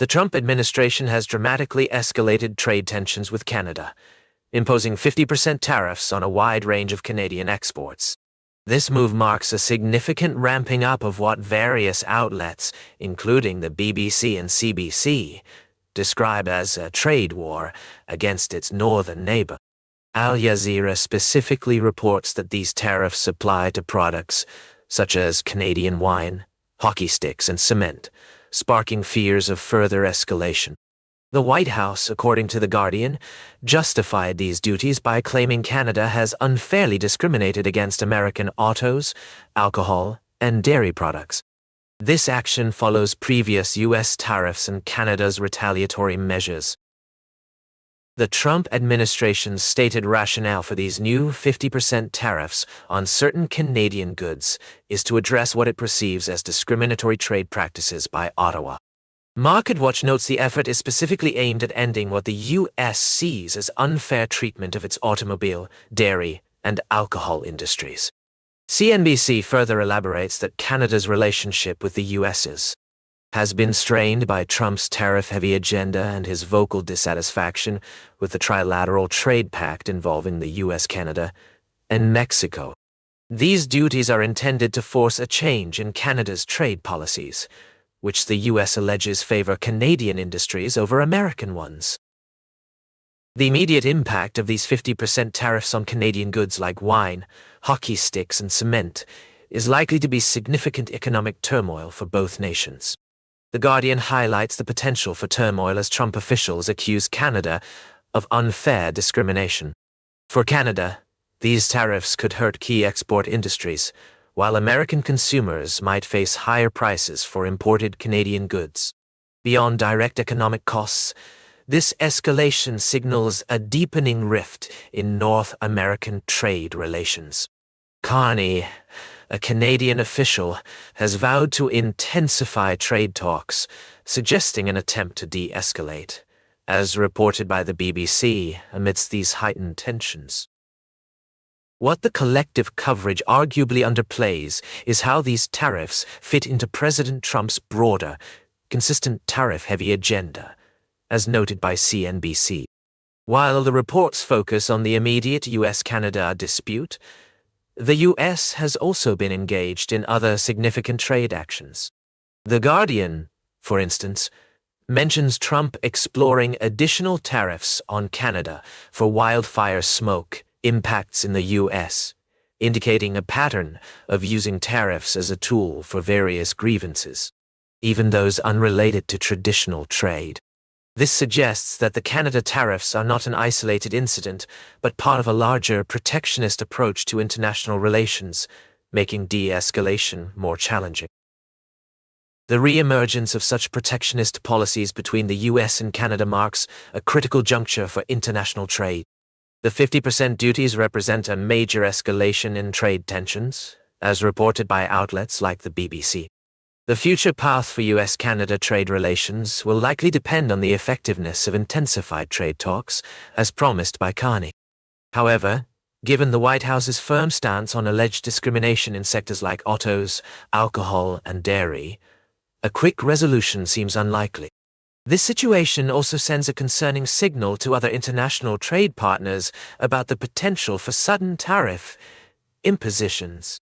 The Trump administration has dramatically escalated trade tensions with Canada, imposing 50% tariffs on a wide range of Canadian exports. This move marks a significant ramping up of what various outlets, including the BBC and CBC, describe as a trade war against its northern neighbor. Al Jazeera specifically reports that these tariffs apply to products such as Canadian wine, hockey sticks, and cement, sparking fears of further escalation. The White House, according to The Guardian, justified these duties by claiming Canada has unfairly discriminated against American autos, alcohol, and dairy products. This action follows previous U.S. tariffs and Canada's retaliatory measures. The Trump administration's stated rationale for these new 50% tariffs on certain Canadian goods is to address what it perceives as discriminatory trade practices by Ottawa. MarketWatch notes the effort is specifically aimed at ending what the U.S. sees as unfair treatment of its automobile, dairy, and alcohol industries. CNBC further elaborates that Canada's relationship with the U.S. has been strained by Trump's tariff-heavy agenda and his vocal dissatisfaction with the trilateral trade pact involving the U.S., Canada, and Mexico. These duties are intended to force a change in Canada's trade policies, which the U.S. alleges favor Canadian industries over American ones. The immediate impact of these 50% tariffs on Canadian goods like wine, hockey sticks, and cement is likely to be significant economic turmoil for both nations. The Guardian highlights the potential for turmoil as Trump officials accuse Canada of unfair discrimination. For Canada, these tariffs could hurt key export industries, while American consumers might face higher prices for imported Canadian goods. Beyond direct economic costs, this escalation signals a deepening rift in North American trade relations. Carney, a Canadian official, has vowed to intensify trade talks, suggesting an attempt to de-escalate, as reported by the BBC amidst these heightened tensions. What the collective coverage arguably underplays is how these tariffs fit into President Trump's broader, consistent tariff-heavy agenda, as noted by CNBC. While the reports focus on the immediate U.S.-Canada dispute, the U.S. has also been engaged in other significant trade actions. The Guardian, for instance, mentions Trump exploring additional tariffs on Canada for wildfire smoke impacts in the U.S., indicating a pattern of using tariffs as a tool for various grievances, even those unrelated to traditional trade. This suggests that the Canada tariffs are not an isolated incident, but part of a larger protectionist approach to international relations, making de-escalation more challenging. The re-emergence of such protectionist policies between the U.S. and Canada marks a critical juncture for international trade. The 50% duties represent a major escalation in trade tensions, as reported by outlets like the BBC. The future path for U.S.-Canada trade relations will likely depend on the effectiveness of intensified trade talks, as promised by Carney. However, given the White House's firm stance on alleged discrimination in sectors like autos, alcohol, and dairy, a quick resolution seems unlikely. This situation also sends a concerning signal to other international trade partners about the potential for sudden tariff impositions.